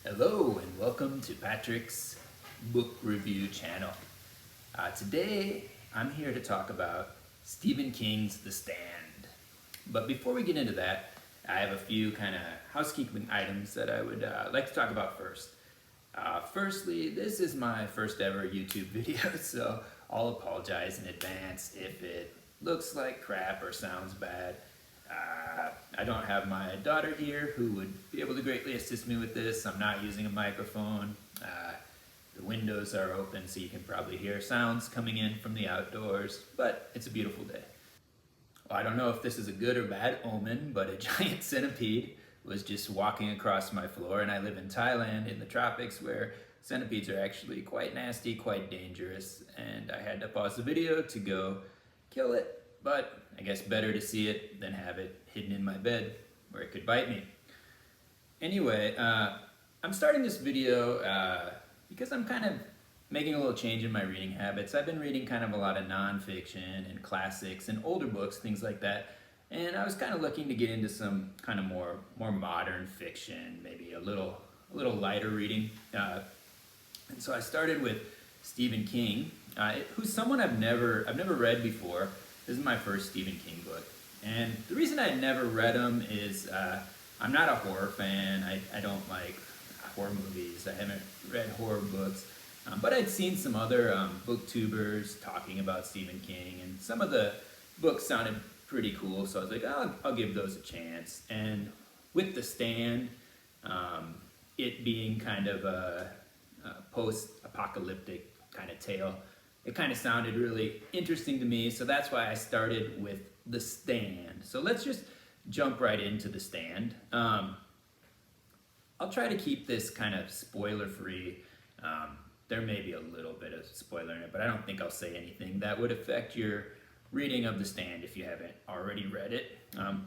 Hello and welcome to Patrick's Book Review channel. Today I'm here to talk about Stephen King's The Stand. But before we get into that, I have a few kind of housekeeping items that I would like to talk about first. Firstly, this is my first ever YouTube video, so I'll apologize in advance if it looks like crap or sounds bad. I don't have my daughter here who would be able to greatly assist me with this. I'm not using a microphone. The windows are open so you can probably hear sounds coming in from the outdoors, but it's a beautiful day. Well, I don't know if this is a good or bad omen, but a giant centipede was just walking across my floor, and I live in Thailand in the tropics where centipedes are actually quite nasty, quite dangerous, and I had to pause the video to go kill it. But I guess better to see it than have it hidden in my bed where it could bite me. Anyway, I'm starting this video because I'm kind of making a little change in my reading habits. I've been reading kind of a lot of nonfiction and classics and older books, things like that. And I was kind of looking to get into some kind of more modern fiction, maybe a little lighter reading. And so I started with Stephen King, who's someone I've never read before. This is my first Stephen King book. And the reason I never read him is I'm not a horror fan. I don't like horror movies. I haven't read horror books. But I'd seen some other booktubers talking about Stephen King, and some of the books sounded pretty cool, so I was like, I'll give those a chance. And with The Stand, it being kind of a post-apocalyptic kind of tale, it kind of sounded really interesting to me, so that's why I started with The Stand. So let's just jump right into The Stand. I'll try to keep this kind of spoiler-free. There may be a little bit of spoiler in it, but I don't think I'll say anything that would affect your reading of The Stand if you haven't already read it.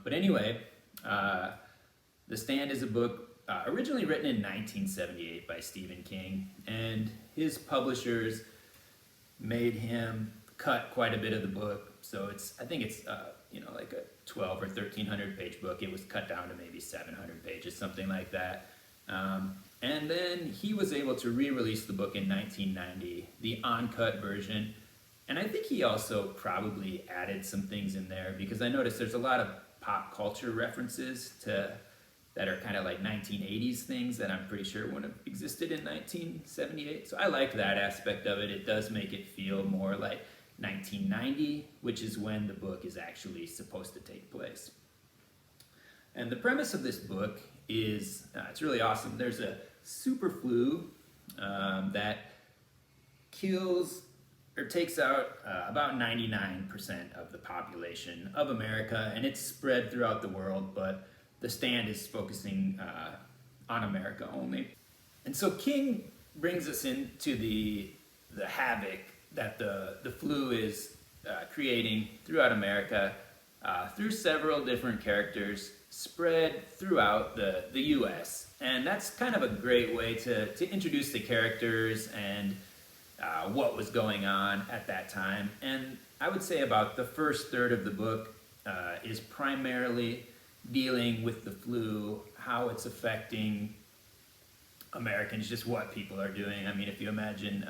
But anyway, The Stand is a book originally written in 1978 by Stephen King, and his publishers made him cut quite a bit of the book. So I think it's like a 12 or 1300 page book. It was cut down to maybe 700 pages, something like that. And then he was able to re-release the book in 1990, the uncut version. And I think he also probably added some things in there, because I noticed there's a lot of pop culture references that are kind of like 1980s things that I'm pretty sure wouldn't have existed in 1978. So I like that aspect of it. It does make it feel more like 1990, which is when the book is actually supposed to take place. And the premise of this book is, it's really awesome. There's a super flu that kills or takes out about 99% of the population of America, and it's spread throughout the world, but The Stand is focusing on America only. And so King brings us into the havoc that the flu is creating throughout America through several different characters spread throughout the US. And that's kind of a great way to introduce the characters and what was going on at that time. And I would say about the first third of the book is primarily dealing with the flu, how it's affecting Americans, just what people are doing. I mean, if you imagine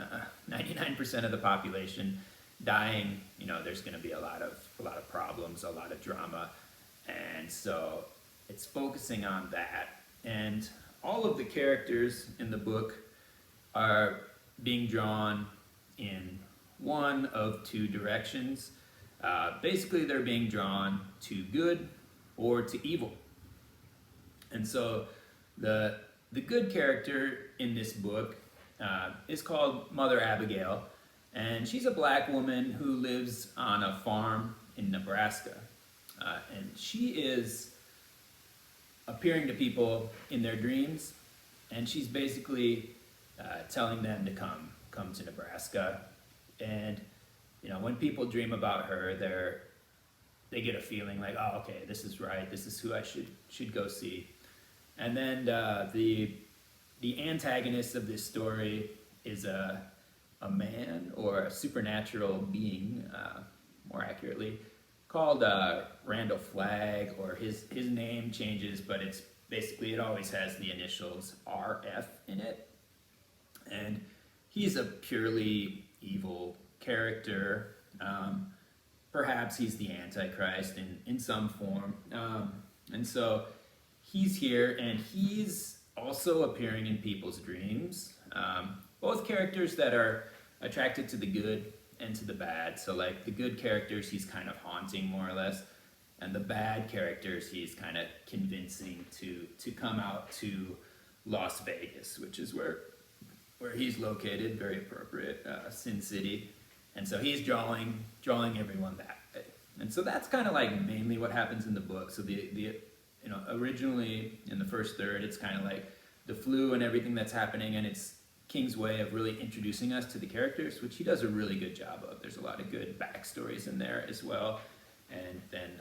99% of the population dying, there's going to be a lot of problems, a lot of drama, and so it's focusing on that. And all of the characters in the book are being drawn in one of two directions. Basically, they're being drawn to good or to evil. And so the good character in this book is called Mother Abigail, and she's a black woman who lives on a farm in Nebraska. And she is appearing to people in their dreams, and she's basically telling them to come to Nebraska. And when people dream about her, they get a feeling like, oh, okay, this is right, this is who I should go see. And then the antagonist of this story is a man, or a supernatural being, more accurately, called Randall Flagg, or his name changes, but it's basically, it always has the initials RF he's a purely evil character. Perhaps he's the Antichrist in some form. And so he's here, and he's also appearing in people's dreams. Both characters that are attracted to the good and to the bad. So like the good characters, he's kind of haunting more or less. And the bad characters, he's kind of convincing to come out to Las Vegas, which is where he's located, very appropriate, Sin City. And so he's drawing everyone that way. And so that's kind of like mainly what happens in the book. So originally in the first third, it's kind of like the flu and everything that's happening, and it's King's way of really introducing us to the characters, which he does a really good job of. There's a lot of good backstories in there as well. And then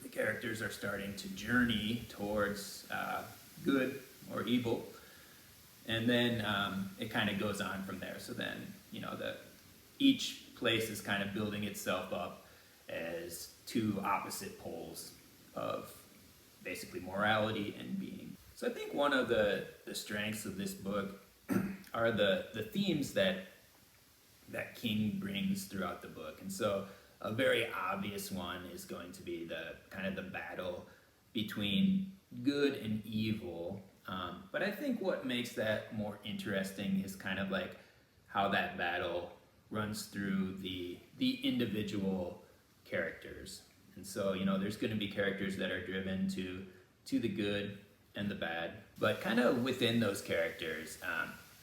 the characters are starting to journey towards good or evil. And then it kind of goes on from there. So then, each place is kind of building itself up as two opposite poles of basically morality and being. So I think one of the strengths of this book are the themes that King brings throughout the book. And so a very obvious one is going to be the battle between good and evil. But I think what makes that more interesting is kind of like how that battle runs through the individual characters. And so, there's going to be characters that are driven to the good and the bad. But kind of within those characters,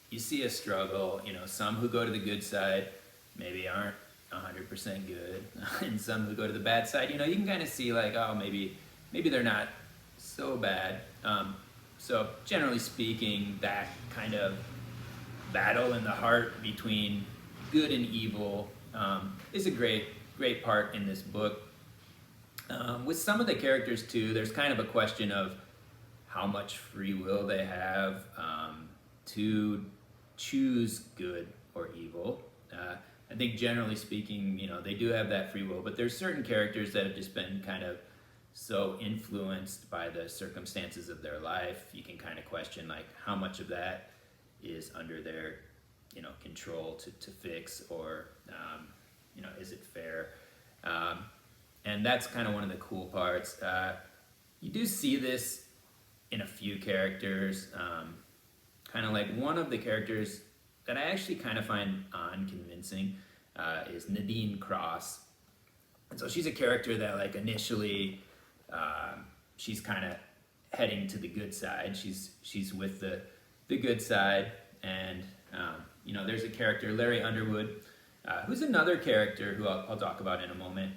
you see a struggle. Some who go to the good side maybe aren't 100% good, and some who go to the bad side, you can kind of see like, oh, maybe they're not so bad. So generally speaking, that kind of battle in the heart between good and evil is a great part in this book. With some of the characters too, there's kind of a question of how much free will they have to choose good or evil. I think generally speaking, they do have that free will, but there's certain characters that have just been kind of so influenced by the circumstances of their life. You can kind of question like how much of that is under their control to fix, or is it fair? And that's kind of one of the cool parts. You do see this in a few characters. Kind of like one of the characters that I actually kind of find unconvincing is Nadine Cross. And so she's a character that like initially she's kind of heading to the good side. She's with the good side, and there's a character, Larry Underwood, who's another character who I'll talk about in a moment,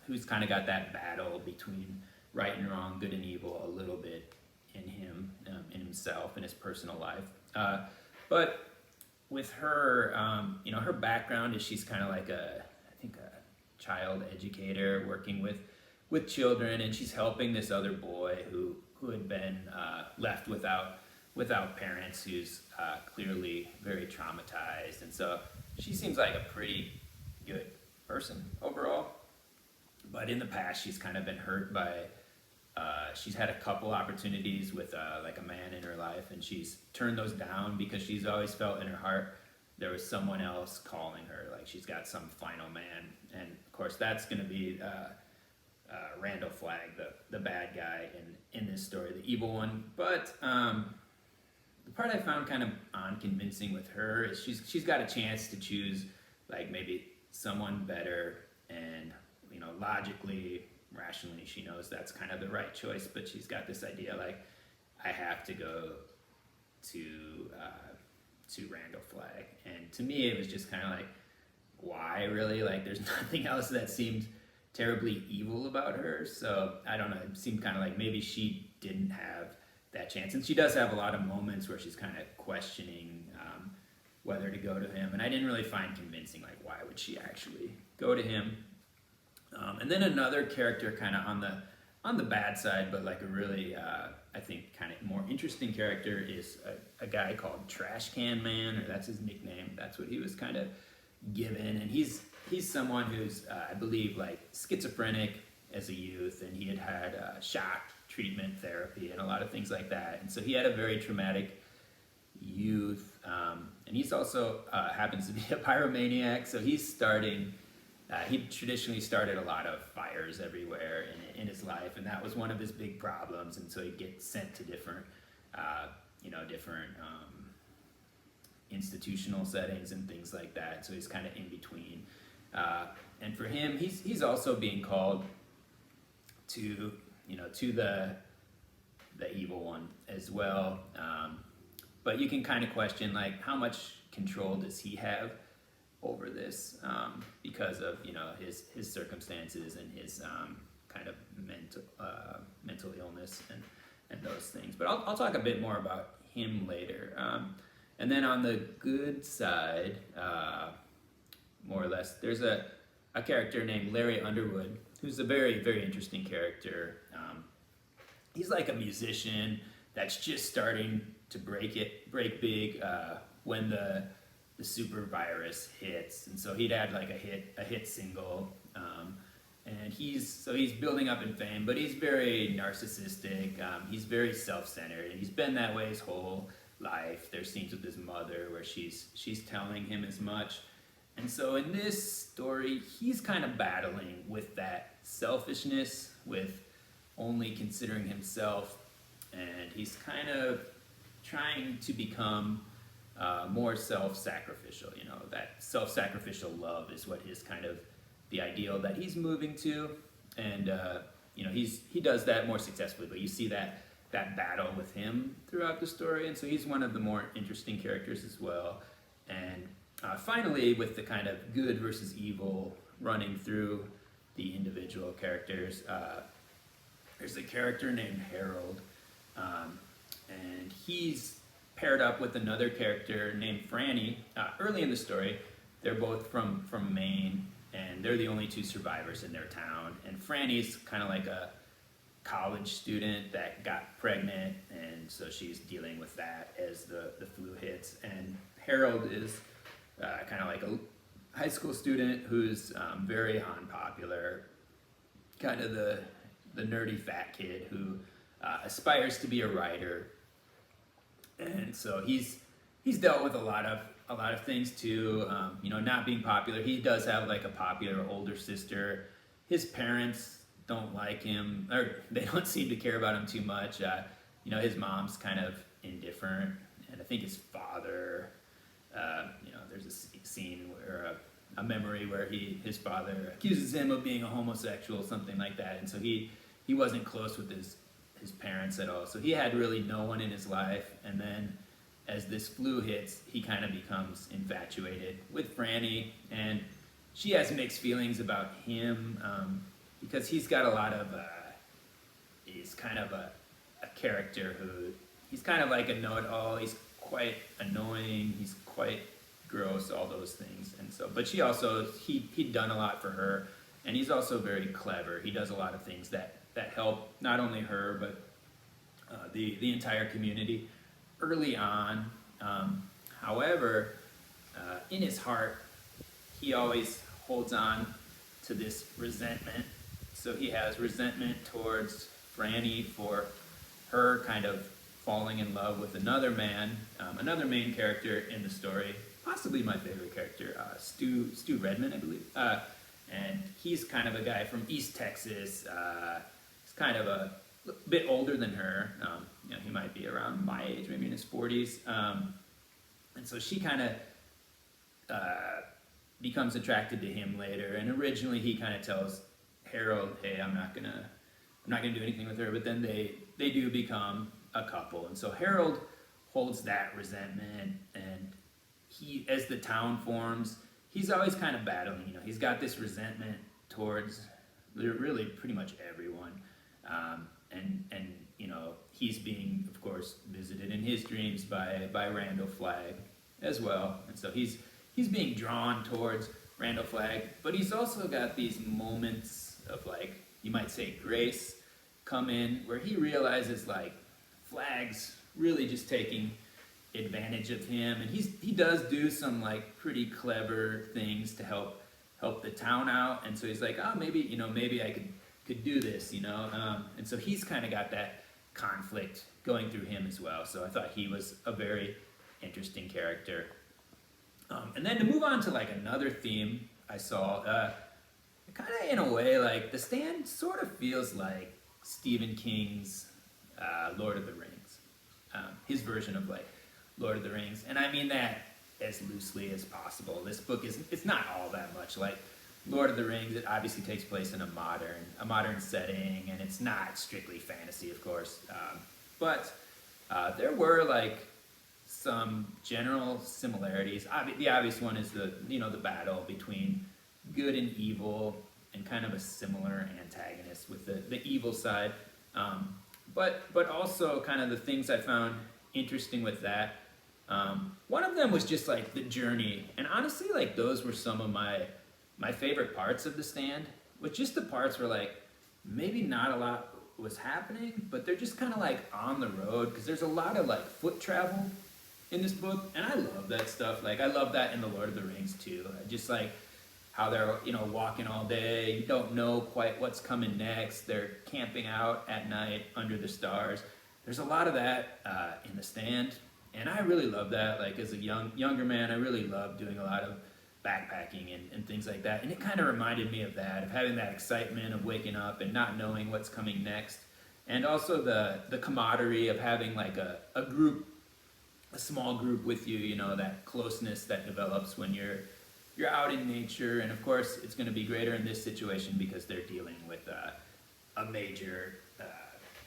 who's kind of got that battle between right and wrong, good and evil a little bit in him, in himself, in his personal life. But with her, her background is she's kind of like a child educator working with children, and she's helping this other boy who had been left without parents, who's clearly very traumatized. And so she seems like a pretty good person overall. But in the past, she's kind of been hurt by, she's had a couple opportunities with like a man in her life, and she's turned those down because she's always felt in her heart there was someone else calling her, like she's got some final man. And of course, that's going to be Randall Flagg, the bad guy in this story, the evil one. But the part I found kind of unconvincing with her is she's got a chance to choose like maybe someone better, and logically, rationally, she knows that's kind of the right choice, but she's got this idea like, I have to go to Randall Flagg. And to me, it was just kind of like, why really? Like, there's nothing else that seemed terribly evil about her. So I don't know, it seemed kind of like maybe she didn't have that chance. And she does have a lot of moments where she's kind of questioning whether to go to him, and I didn't really find convincing like, why would she actually go to him? And then another character kind of on the bad side, but like a really I think kind of more interesting character is a guy called Trash Can Man, or that's his nickname. That's what he was kind of given. And he's someone who's I believe like schizophrenic as a youth, and he had shock treatment therapy and a lot of things like that. And so he had a very traumatic youth, and he's also happens to be a pyromaniac. So he's starting. He traditionally started a lot of fires everywhere in his life, and that was one of his big problems. And so he'd get sent to different, different institutional settings and things like that. So he's kind of in between. And for him, he's also being called to the evil one as well. But you can kind of question, like, how much control does he have over this, because of his circumstances and his kind of mental illness and those things. But I'll talk a bit more about him later. And then on the good side, more or less, there's a character named Larry Underwood, who's a very, very interesting character. He's like a musician that's just starting to break big when the super virus hits, and so he'd had like a hit single, and he's building up in fame, but he's very narcissistic. He's very self-centered, and he's been that way his whole life. There's scenes with his mother where she's telling him as much, and so in this story, he's kind of battling with that selfishness, with only considering himself, and he's kind of trying to become more self-sacrificial. That self-sacrificial love is what his kind of the ideal that he's moving to, and he does that more successfully. But you see that battle with him throughout the story, and so he's one of the more interesting characters as well. And finally, with the kind of good versus evil running through the individual characters, there's a character named Harold, and he's paired up with another character named Franny. Early in the story, they're both from Maine, and they're the only two survivors in their town. And Franny's kind of like a college student that got pregnant, and so she's dealing with that as the flu hits. And Harold is kind of like a high school student who's very unpopular, kind of the nerdy fat kid who aspires to be a writer. And so he's dealt with a lot of things too. Not being popular. He does have like a popular older sister. His parents don't like him, or they don't seem to care about him too much. His mom's kind of indifferent, and I think his father. There's a scene where a memory where his father accuses him of being a homosexual, something like that, and so he wasn't close with his parents at all. So he had really no one in his life, and then as this flu hits, he kind of becomes infatuated with Franny, and she has mixed feelings about him, because he's got a lot of, he's kind of a character who, he's kind of like a know-it-all. He's quite annoying, he's quite gross, all those things. And so, but she also, he'd done a lot for her, and he's also very clever. He does a lot of things that help not only her, but the entire community early on. However, in his heart, he always holds on to this resentment. So he has resentment towards Franny for her kind of falling in love with another man, another main character in the story, possibly my favorite character, Stu Redman, I believe. And he's kind of a guy from East Texas. He's kind of a bit older than her. He might be around my age, maybe in his 40s. And so she kind of becomes attracted to him later. And originally he kind of tells Harold, "Hey, I'm not gonna do anything with her." But then they do become a couple. And so Harold holds that resentment, and he, as the town forms, he's always kind of battling. He's got this resentment towards really pretty much everyone, and he's being, of course, visited in his dreams by Randall Flagg as well, and so he's being drawn towards Randall Flagg, but he's also got these moments of, like, you might say, grace come in, where he realizes, like, Flagg's really just taking advantage of him, and he does do some, like, pretty clever things to help the town out. And so he's like, oh, maybe I could do this, and so he's kind of got that conflict going through him as well. So I thought he was a very interesting character. And then to move on to like another theme I saw, kind of in a way, like The Stand sort of feels like Stephen King's Lord of the Rings, his version of like Lord of the Rings, and I mean that as loosely as possible. This book it's not all that much like Lord of the Rings. It obviously takes place in a modern setting, and it's not strictly fantasy, of course, but there were like some general similarities. The obvious one is the battle between good and evil, and kind of a similar antagonist with the evil side. But also kind of the things I found interesting with that. One of them was just like the journey, and honestly, like those were some of my favorite parts of The Stand. Was just the parts where like maybe not a lot was happening, but they're just kind of like on the road, because there's a lot of like foot travel in this book, and I love that stuff. Like I love that in the Lord of the Rings too. I just like how they're walking all day. You don't know quite what's coming next. They're camping out at night under the stars. There's a lot of that in The Stand, and I really love that. Like as a younger man, I really loved doing a lot of backpacking and things like that. And it kind of reminded me of that, of having that excitement of waking up and not knowing what's coming next, and also the camaraderie of having like a group, a small group with you. That closeness that develops when you're out in nature. And of course it's going to be greater in this situation because they're dealing with a major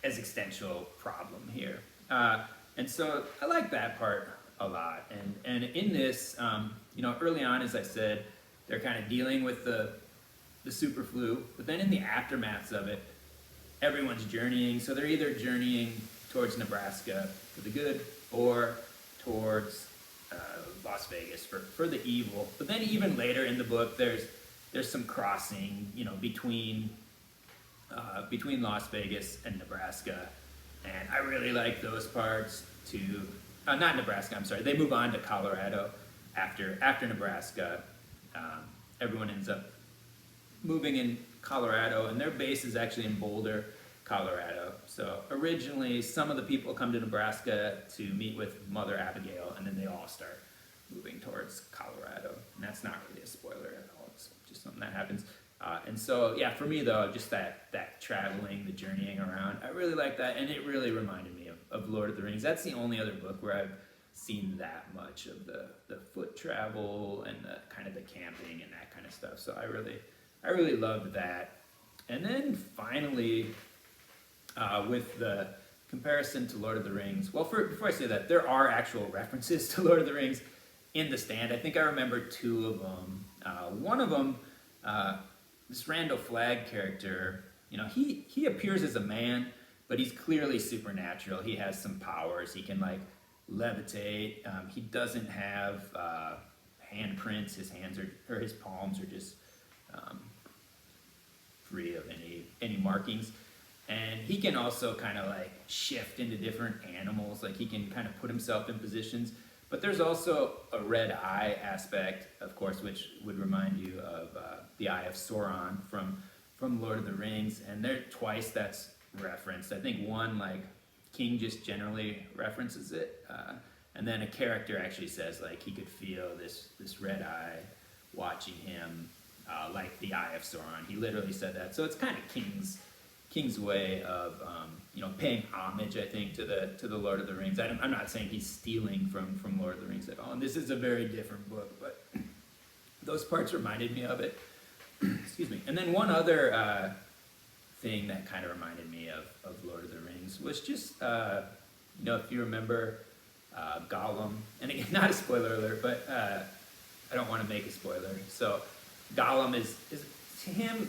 existential problem here, and so I like that part a lot. And in this, early on, as I said, they're kind of dealing with the super flu, but then in the aftermaths of it, everyone's journeying. So they're either journeying towards Nebraska for the good, or towards Las Vegas for the evil. But then even later in the book, there's some crossing, between Las Vegas and Nebraska, and I really like those parts too. Not Nebraska, I'm sorry. They move on to Colorado after Nebraska. Everyone ends up moving in Colorado, and their base is actually in Boulder, Colorado. So originally, some of the people come to Nebraska to meet with Mother Abigail, and then they all start moving towards Colorado. And that's not really a spoiler at all. It's just something that happens. And so, yeah, for me though, just that traveling, the journeying around, I really like that, and it really reminded me of Lord of the Rings. That's the only other book where I've seen that much of the foot travel and the kind of the camping and that kind of stuff. So I really loved that. And then finally, with the comparison to Lord of the Rings, well, before I say that, there are actual references to Lord of the Rings in The Stand. I think I remember two of them. One of them, this Randall Flagg character, he appears as a man, but he's clearly supernatural. He has some powers. He can like levitate. He doesn't have handprints. His hands or his palms are just free of any markings. And he can also kind of like shift into different animals. Like he can kind of put himself in positions. But there's also a red eye aspect, of course, which would remind you of the Eye of Sauron from Lord of the Rings. And there twice that's referenced. I think one, like, King just generally references it. And then a character actually says, like, he could feel this red eye watching him, like the Eye of Sauron. He literally said that. So it's kind of King's way of paying homage, I think, to the Lord of the Rings. I'm not saying he's stealing from Lord of the Rings at all. And this is a very different book, but those parts reminded me of it. Excuse me. And then one other thing that kind of reminded me of Lord of the Rings was just, if you remember Gollum, and again, not a spoiler alert, but I don't want to make a spoiler. So Gollum is to him,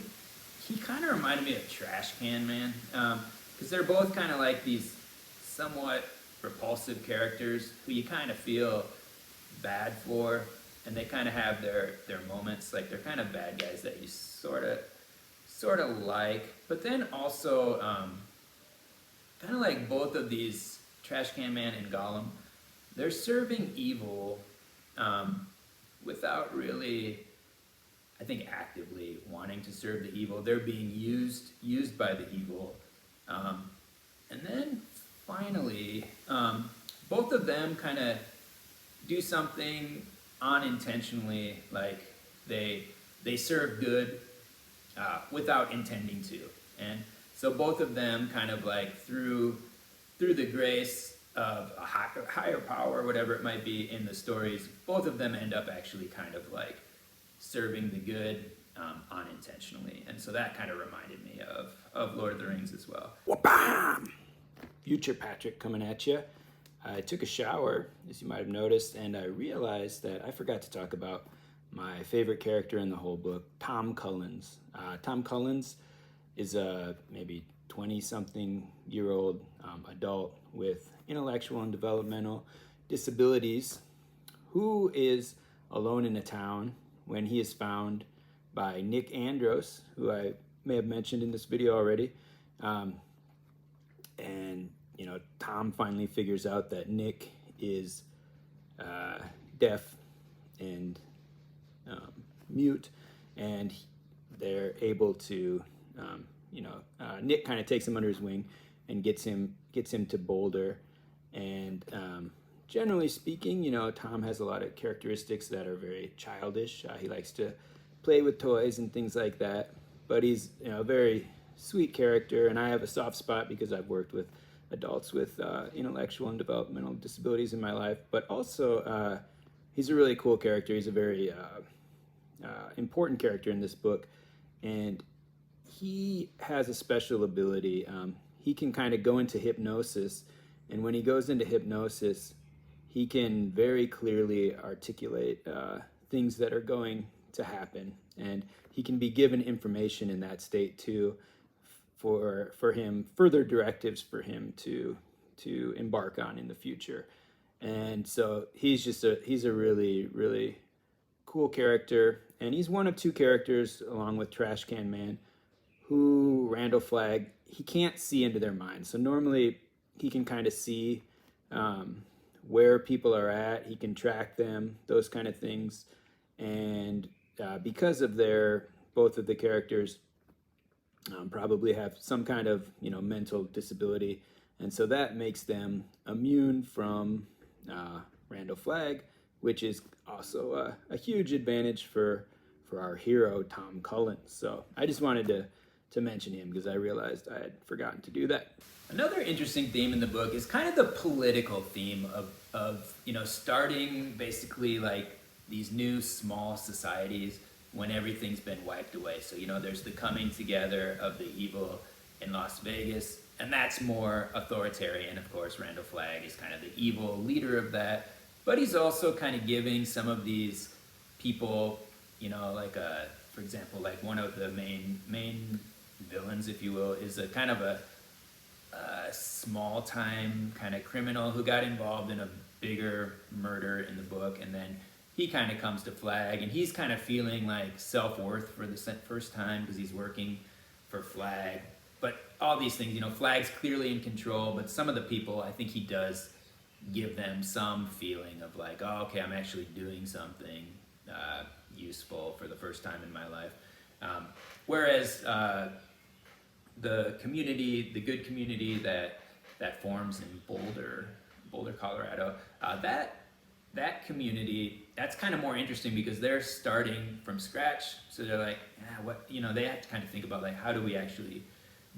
he kind of reminded me of Trash Can Man, because they're both kind of like these somewhat repulsive characters who you kind of feel bad for, and they kind of have their moments. Like they're kind of bad guys that you sort of like, but then also kind of like both of these, Trash Can Man and Gollum, they're serving evil without really, I think, actively wanting to serve the evil. They're being used by the evil. And then finally, both of them kind of do something unintentionally, like they serve good without intending to. And so both of them kind of like through the grace of a higher power, whatever it might be in the stories, both of them end up actually kind of like serving the good unintentionally. And so that kind of reminded me of Lord of the Rings as well. Wha-bam! Future Patrick coming at you. I took a shower, as you might have noticed, and I realized that I forgot to talk about my favorite character in the whole book, Tom Cullens. Tom Cullens is a maybe 20-something-year-old adult with intellectual and developmental disabilities who is alone in a town when he is found by Nick Andros, who I may have mentioned in this video already. And, you know, Tom finally figures out that Nick is deaf and mute, and they're able to, Nick kind of takes him under his wing and gets him to Boulder. And generally speaking, you know, Tom has a lot of characteristics that are very childish. He likes to play with toys and things like that, but he's, you know, a very sweet character, and I have a soft spot because I've worked with adults with intellectual and developmental disabilities in my life. But also, he's a really cool character. He's a very important character in this book, and he has a special ability. He can kind of go into hypnosis, and when he goes into hypnosis, he can very clearly articulate things that are going to happen, and he can be given information in that state too, for him, further directives for him to embark on in the future. And so he's a really, really cool character, and he's one of two characters, along with Trash Can Man, who Randall Flagg, he can't see into their minds. So normally he can kind of see where people are at, he can track them, those kind of things. And because of both of the characters probably have some kind of, you know, mental disability, and so that makes them immune from Randall Flagg, which is also a huge advantage for our hero Tom Cullens. So I just wanted to mention him because I realized I had forgotten to do that. Another interesting theme in the book is kind of the political theme of you know, starting basically like these new small societies when everything's been wiped away. So, you know, there's the coming together of the evil in Las Vegas, and that's more authoritarian. Of course, Randall Flagg is kind of the evil leader of that, but he's also kind of giving some of these people, you know, like for example, like one of the main villains, if you will, is a kind of a small-time kind of criminal who got involved in a bigger murder in the book, and then he kind of comes to Flagg, and he's kind of feeling like self-worth for the first time because he's working for Flagg. But all these things, you know, Flagg's clearly in control, but some of the people, I think he does give them some feeling of like, oh, okay, I'm actually doing something useful for the first time in my life. Whereas the community, the good community that forms in Boulder, Colorado, that community, that's kind of more interesting because they're starting from scratch. So they're like, what, you know, they have to kind of think about like, how do we actually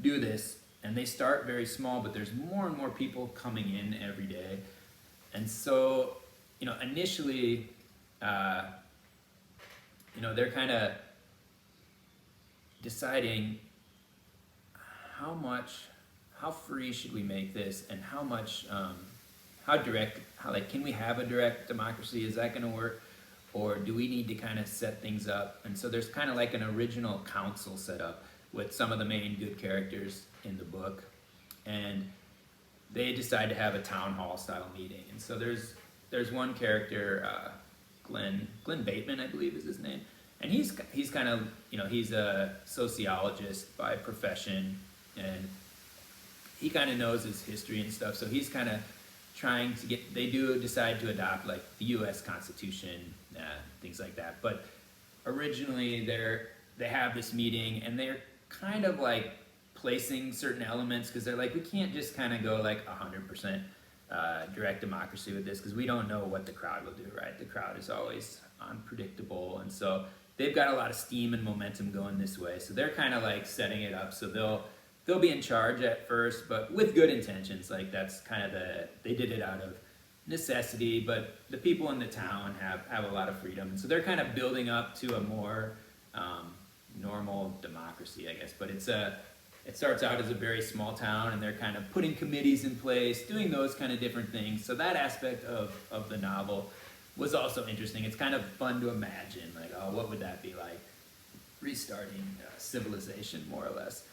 do this? And they start very small, but there's more and more people coming in every day. And so, you know, initially, you know, they're kind of deciding how free should we make this, and how much, how direct, can we have a direct democracy? Is that going to work? Or do we need to kind of set things up? And so there's kind of like an original council set up with some of the main good characters in the book. And they decide to have a town hall style meeting. And so there's one character, Glenn Bateman, I believe is his name. And he's kind of, you know, he's a sociologist by profession, and he kind of knows his history and stuff. So he's kind of trying to they do decide to adopt like the U.S. Constitution, things like that. But originally they have this meeting, and they're kind of like placing certain elements because they're like, we can't just kind of go like 100% direct democracy with this because we don't know what the crowd will do, right? The crowd is always unpredictable, and so they've got a lot of steam and momentum going this way. So they're kind of like setting it up so they'll be in charge at first, but with good intentions. Like that's kind of they did it out of necessity, but the people in the town have a lot of freedom, and so they're kind of building up to a more normal democracy, I guess. But it starts out as a very small town, and they're kind of putting committees in place, doing those kind of different things. So that aspect of the novel was also interesting. It's kind of fun to imagine, like, oh, what would that be like? Restarting civilization, more or less.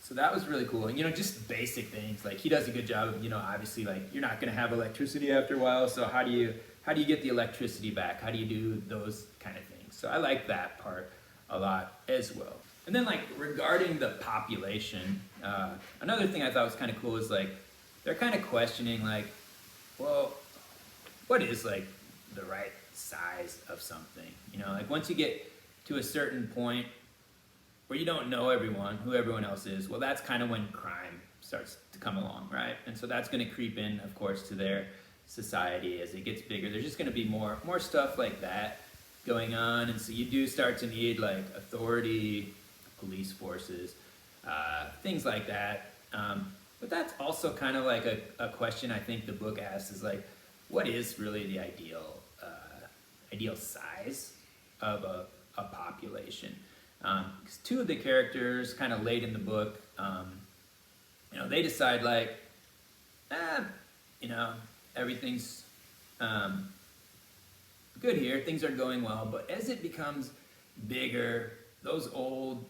So that was really cool. And, just basic things. Like, he does a good job of, obviously, like, you're not going to have electricity after a while, so how do you get the electricity back? How do you do those kind of things? So I like that part a lot as well. And then, like, regarding the population, another thing I thought was kind of cool is, like, they're kind of questioning, like, well, what is, like, the right size of something? Like, once you get to a certain point where you don't know who everyone else is, well, that's kind of when crime starts to come along, right? And so that's going to creep in, of course, to their society as it gets bigger. There's just going to be more stuff like that going on, and so you do start to need, like, authority, police forces, things like that. But that's also kind of like a question I think the book asks is, like, what is really the ideal size of a population? Because two of the characters kind of late in the book, they decide, like, everything's good here, things are going well, but as it becomes bigger, those old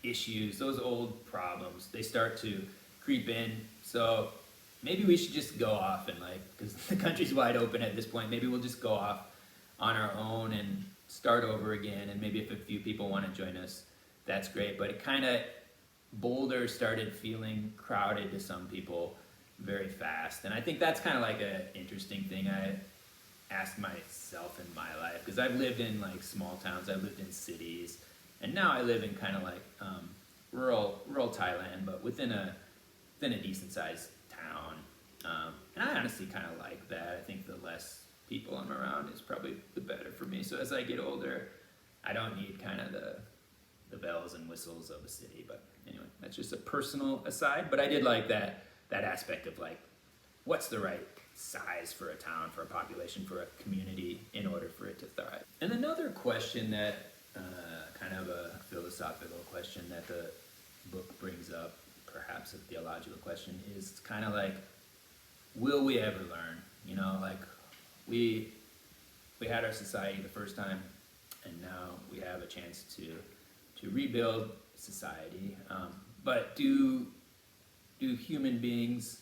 issues, those old problems, they start to creep in. So maybe we should just go off and, like, because the country's wide open at this point, maybe we'll just go off on our own and start over again, and maybe if a few people want to join us, that's great. But it kind of, Boulder started feeling crowded to some people very fast, and I think that's kind of like an interesting thing I asked myself in my life, because I've lived in, like, small towns, I've lived in cities, and now I live in kind of like rural Thailand, but within a decent sized town, and I honestly kind of like that. I think the less people I'm around is probably the better for me. So as I get older, I don't need kind of the bells and whistles of a city. But anyway, that's just a personal aside. But I did like that aspect of, like, what's the right size for a town, for a population, for a community in order for it to thrive. And another question that, kind of a philosophical question that the book brings up, perhaps a theological question, is kind of like, will we ever learn? Like, we had our society the first time, and now we have a chance to rebuild society. But do human beings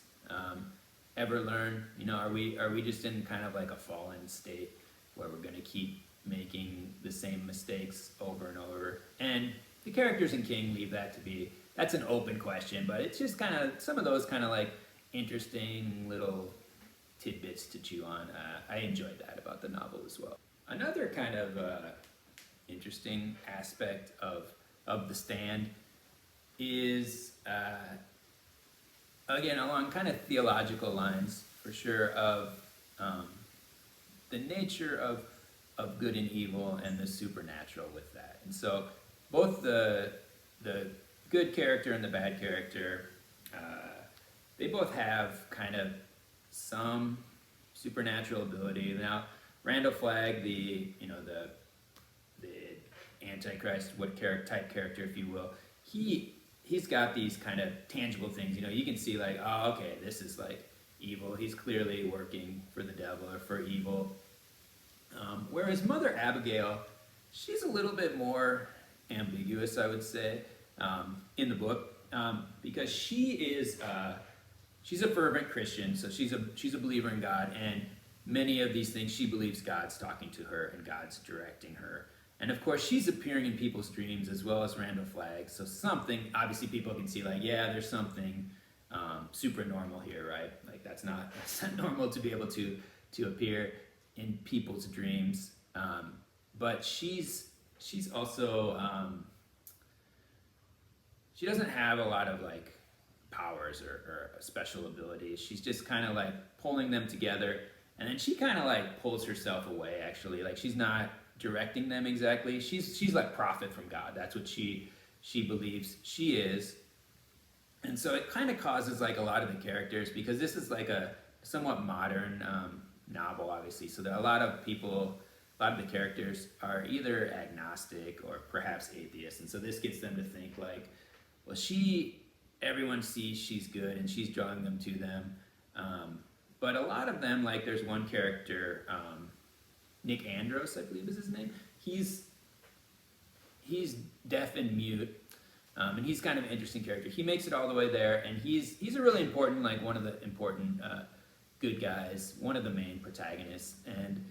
ever learn? Are we just in kind of like a fallen state where we're going to keep making the same mistakes over and over? And the characters in King leave that to be, that's an open question, but it's just kind of some of those kind of like interesting little tidbits to chew on. I enjoyed that about the novel as well. Another kind of interesting aspect of The Stand is, again, along kind of theological lines, for sure, of the nature of good and evil and the supernatural with that. And so both the good character and the bad character, they both have kind of some supernatural ability. Now, Randall Flagg, the Antichrist, type character, if you will, he's got these kind of tangible things. You can see, like, oh, okay, this is like evil. He's clearly working for the devil or for evil. Whereas Mother Abigail, she's a little bit more ambiguous, I would say, in the book, because she's a fervent Christian, so she's a believer in God, and many of these things she believes God's talking to her and God's directing her. And of course, she's appearing in people's dreams as well as Randall Flagg. So something, obviously, people can see, like, yeah, there's something super normal here, right? Like, that's not normal to be able to appear in people's dreams. But she's also she doesn't have a lot of, like, powers or special abilities. She's just kind of like pulling them together, and then she kind of like pulls herself away. Actually, like she's not directing them exactly. She's like prophet from God. That's what she believes she is. And so it kind of causes like a lot of the characters, because this is like a somewhat modern novel, obviously. So there are a lot of the characters are either agnostic or perhaps atheists. And so this gets them to think like, well, everyone sees she's good and she's drawing them to them. But a lot of them, like there's one character, Nick Andros, I believe is his name. He's deaf and mute. And he's kind of an interesting character. He makes it all the way there, and he's a really important, like one of the important good guys, one of the main protagonists, and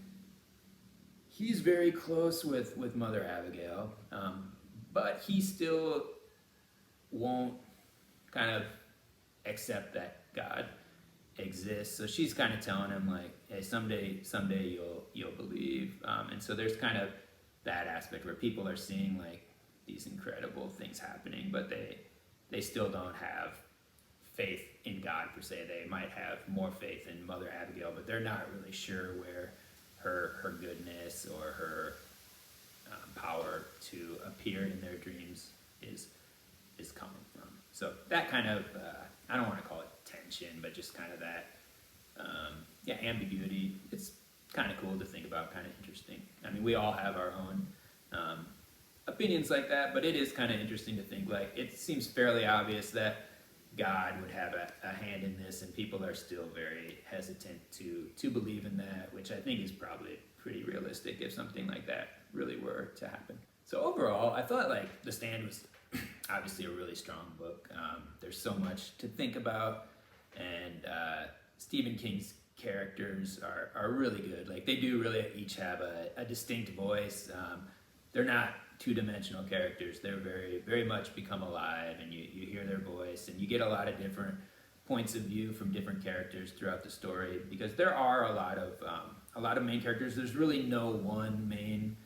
he's very close with Mother Abigail, but he still won't kind of accept that God exists. So she's kind of telling him like, hey, someday you'll believe, and so there's kind of that aspect where people are seeing like these incredible things happening, but they still don't have faith in God per se. They might have more faith in Mother Abigail, but they're not really sure where her goodness or her power to appear in their dreams is coming from. So that kind of I don't want to call it tension, but just kind of that ambiguity. It's kind of cool to think about, kind of interesting. I mean, we all have our own opinions like that, but it is kind of interesting to think like it seems fairly obvious that God would have a hand in this, and people are still very hesitant to believe in that, which I think is probably pretty realistic if something like that really were to happen. So overall, I thought like The Stand was obviously a really strong book. There's so much to think about, and Stephen King's characters are really good. Like they do really each have a distinct voice. They're not two-dimensional characters. They're very, very much become alive, and you hear their voice, and you get a lot of different points of view from different characters throughout the story, because there are a lot of main characters. There's really no one main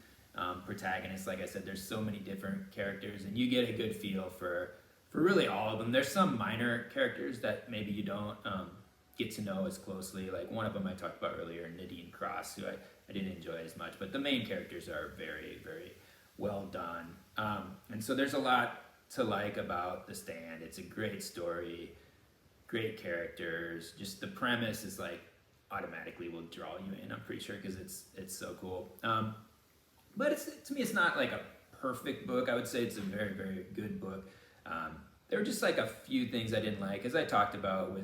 protagonist. Like I said, there's so many different characters, and you get a good feel for really all of them. There's some minor characters that maybe you don't get to know as closely. Like one of them I talked about earlier, Nadine Cross, who I didn't enjoy as much, but the main characters are very, very well done. And so there's a lot to like about The Stand. It's a great story, great characters. Just the premise is like automatically will draw you in, I'm pretty sure, because it's so cool. But to me, it's not like a perfect book. I would say it's a very, very good book. There were just like a few things I didn't like, as I talked about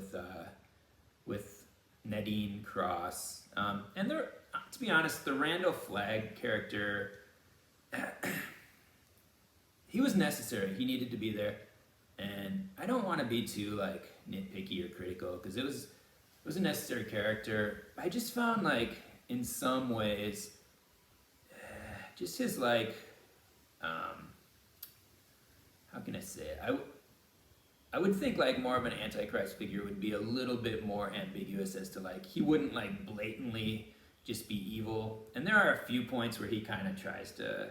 with Nadine Cross. And there, to be honest, the Randall Flagg character, he was necessary. He needed to be there, and I don't want to be too like nitpicky or critical, because it was a necessary character. I just found like in some ways, just his like, how can I say it? I would think like more of an Antichrist figure would be a little bit more ambiguous as to like he wouldn't like blatantly just be evil. And there are a few points where he kind of tries to.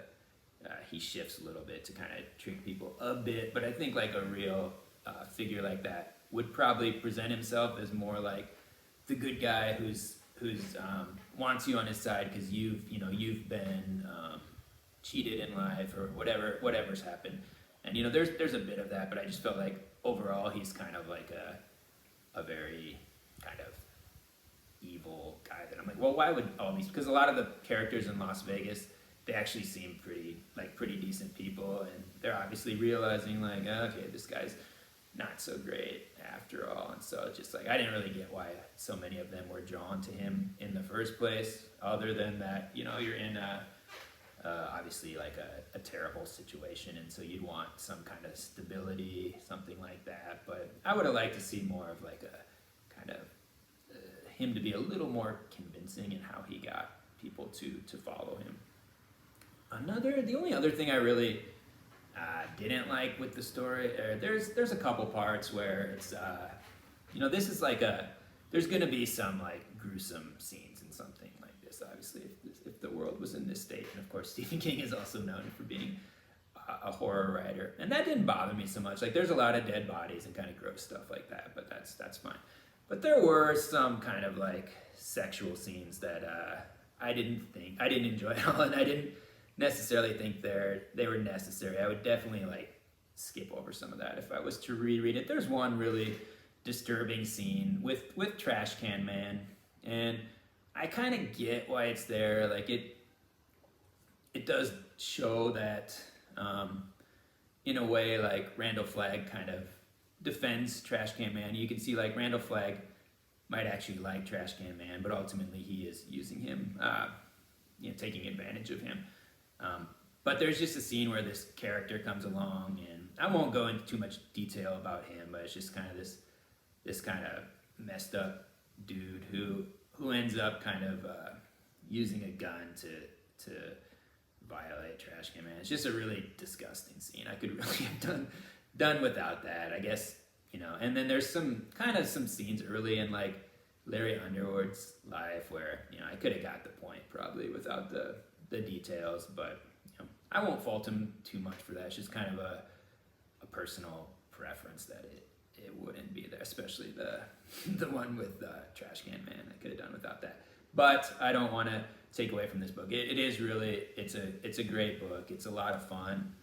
He shifts a little bit to kind of trick people a bit, but I think like a real figure like that would probably present himself as more like the good guy who's wants you on his side because you've been cheated in life or whatever's happened, and there's a bit of that, but I just felt like overall he's kind of like a very kind of evil guy that I'm like, well, why would all these? Because a lot of the characters in Las Vegas, they actually seem pretty decent people, and they're obviously realizing like, okay, this guy's not so great after all. And so it's just like I didn't really get why so many of them were drawn to him in the first place, other than that you're in obviously like a terrible situation, and so you'd want some kind of stability, something like that. But I would have liked to see more of like a kind of him to be a little more convincing in how he got people to follow him. The only other thing I really didn't like with the story, there's a couple parts where it's this is like there's gonna be some like gruesome scenes in something like this, obviously, if the world was in this state. And of course Stephen King is also known for being a horror writer, and that didn't bother me so much. Like there's a lot of dead bodies and kind of gross stuff like that, but that's fine. But there were some kind of like sexual scenes that I didn't enjoy at all, and I didn't necessarily think they were necessary. I would definitely like skip over some of that if I was to reread it. There's one really disturbing scene with Trash Can Man, and I kind of get why it's there. Like it does show that in a way, like Randall Flagg kind of defends Trash Can Man. You can see like Randall Flagg might actually like Trash Can Man, but ultimately he is using him, taking advantage of him. But there's just a scene where this character comes along, and I won't go into too much detail about him, but it's just kind of this kind of messed up dude who ends up kind of using a gun to violate Trash Can Man. It's just a really disgusting scene. I could really have done without that, I guess, And then there's some scenes early in like Larry Underwood's life where I could have got the point probably without the details, but I won't fault him too much for that. It's just kind of a personal preference that it wouldn't be there, especially the one with Trash Can Man. I could have done without that, but I don't want to take away from this book. It is really, it's a great book. It's a lot of fun.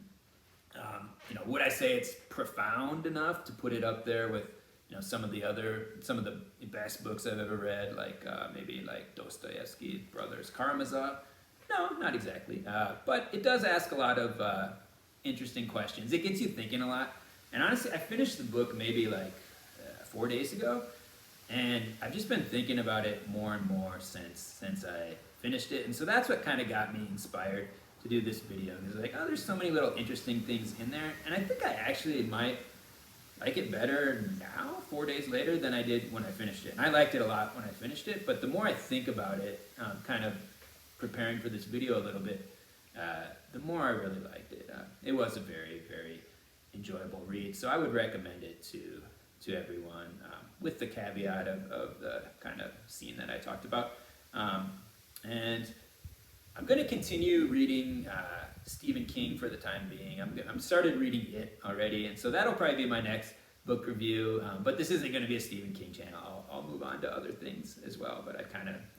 Would I say it's profound enough to put it up there with some of the best books I've ever read, like maybe like Dostoevsky Brothers Karamazov? No, not exactly. But it does ask a lot of interesting questions. It gets you thinking a lot. And honestly, I finished the book maybe like 4 days ago, and I've just been thinking about it more and more since I finished it. And so that's what kind of got me inspired to do this video. Because like, oh, there's so many little interesting things in there, and I think I actually might like it better now, 4 days later, than I did when I finished it. And I liked it a lot when I finished it, but the more I think about it, kind of preparing for this video a little bit, the more I really liked it. It was a very, very enjoyable read, so I would recommend it to everyone, with the caveat of the kind of scene that I talked about. And I'm going to continue reading Stephen King for the time being. I'm started reading It already, and so that'll probably be my next book review. But this isn't going to be a Stephen King channel. I'll move on to other things as well. But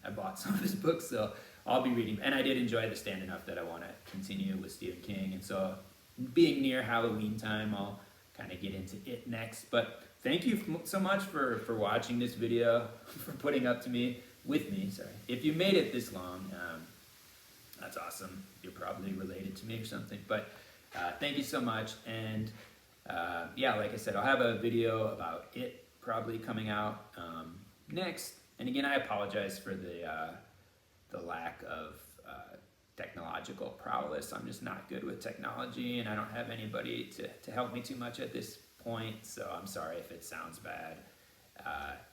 I bought some of his books, so I'll be reading. And I did enjoy The Stand enough that I want to continue with Stephen King. And so, being near Halloween time, I'll kind of get into It next. But thank you so much for watching this video, for putting up with me. Sorry, if you made it this long. That's awesome. You're probably related to me or something. But thank you so much. And yeah, like I said, I'll have a video about It probably coming out next. And again, I apologize for the lack of technological prowess. I'm just not good with technology, and I don't have anybody to help me too much at this point. So I'm sorry if it sounds bad.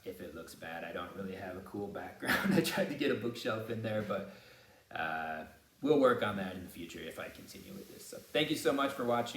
If it looks bad, I don't really have a cool background. I tried to get a bookshelf in there, but we'll work on that in the future if I continue with this. So thank you so much for watching.